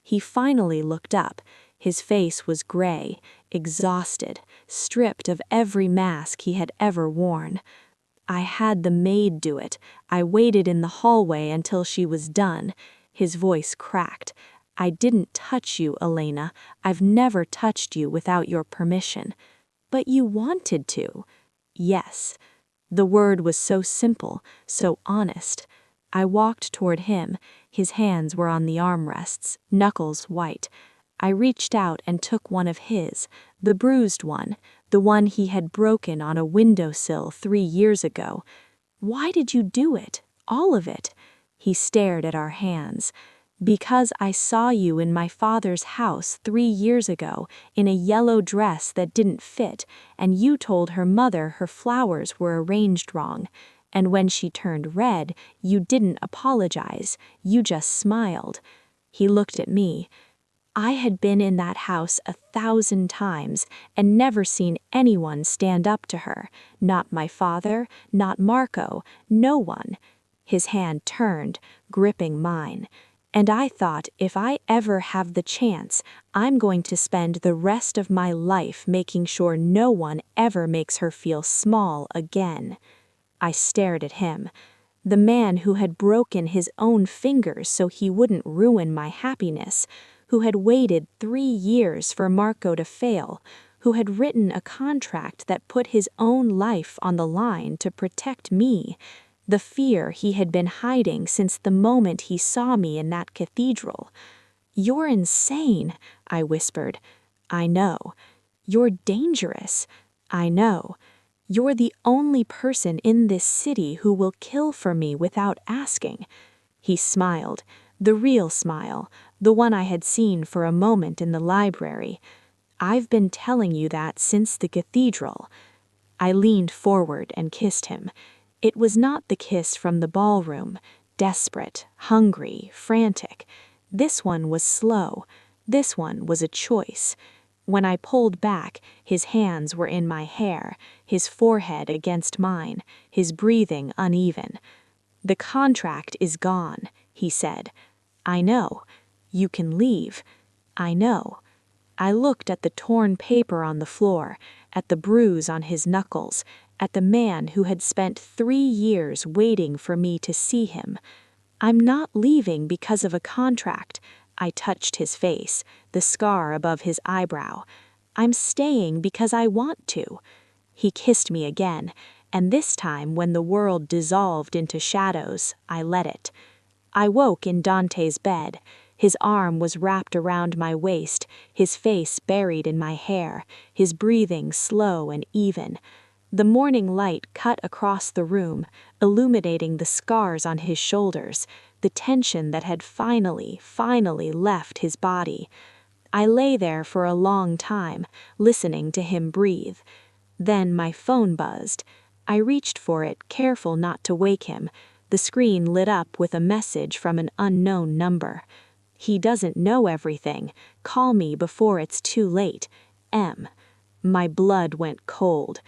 He finally looked up. His face was gray, exhausted, stripped of every mask he had ever worn. I had the maid do it. I waited in the hallway until she was done. His voice cracked. I didn't touch you, Elena. I've never touched you without your permission. But you wanted to. Yes. The word was so simple, so honest. I walked toward him. His hands were on the armrests, knuckles white. I reached out and took one of his, the bruised one, the one he had broken on a windowsill 3 years ago. Why did you do it? All of it? He stared at our hands. Because I saw you in my father's house 3 years ago in a yellow dress that didn't fit, and you told her mother her flowers were arranged wrong. And when she turned red, you didn't apologize. You just smiled. He looked at me. I had been in that house 1,000 times and never seen anyone stand up to her, not my father, not Marco, no one. His hand turned, gripping mine. And I thought, if I ever have the chance, I'm going to spend the rest of my life making sure no one ever makes her feel small again. I stared at him. The man who had broken his own fingers so he wouldn't ruin my happiness, who had waited 3 years for Marco to fail, who had written a contract that put his own life on the line to protect me, the fear he had been hiding since the moment he saw me in that cathedral. "You're insane," I whispered. "I know. You're dangerous. I know. You're the only person in this city who will kill for me without asking." He smiled, the real smile, the one I had seen for a moment in the library. "I've been telling you that since the cathedral." I leaned forward and kissed him. It was not the kiss from the ballroom, desperate, hungry, frantic. This one was slow. This one was a choice. When I pulled back, his hands were in my hair, his forehead against mine, his breathing uneven. "The contract is gone," he said. "I know. You can leave. I know." I looked at the torn paper on the floor, at the bruise on his knuckles, at the man who had spent 3 years waiting for me to see him. "I'm not leaving because of a contract." I touched his face, the scar above his eyebrow. "I'm staying because I want to." He kissed me again, and this time when the world dissolved into shadows, I let it. I woke in Dante's bed. His arm was wrapped around my waist, his face buried in my hair, his breathing slow and even. The morning light cut across the room, illuminating the scars on his shoulders, the tension that had finally left his body. I lay there for a long time, listening to him breathe. Then my phone buzzed. I reached for it, careful not to wake him. The screen lit up with a message from an unknown number. "He doesn't know everything. Call me before it's too late. M." My blood went cold.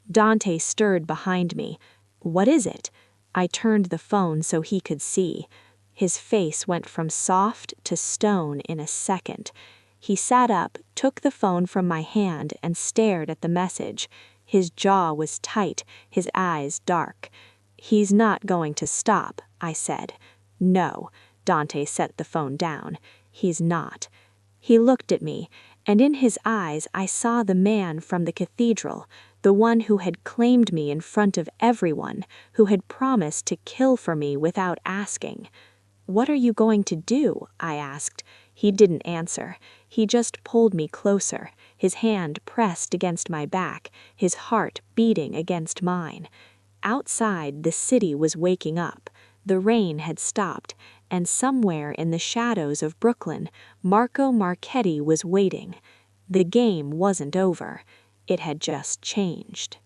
Dante stirred behind me. "What is it?" I turned the phone so he could see. His face went from soft to stone in a second. He sat up, took the phone from my hand, and stared at the message. His jaw was tight, his eyes dark. "He's not going to stop," I said. "No." Dante set the phone down. "He's not." He looked at me, and in his eyes I saw the man from the cathedral, the one who had claimed me in front of everyone, who had promised to kill for me without asking. "What are you going to do?" I asked. He didn't answer. He just pulled me closer, his hand pressed against my back, his heart beating against mine. Outside, the city was waking up. The rain had stopped, and somewhere in the shadows of Brooklyn, Marco Marchetti was waiting. The game wasn't over. It had just changed.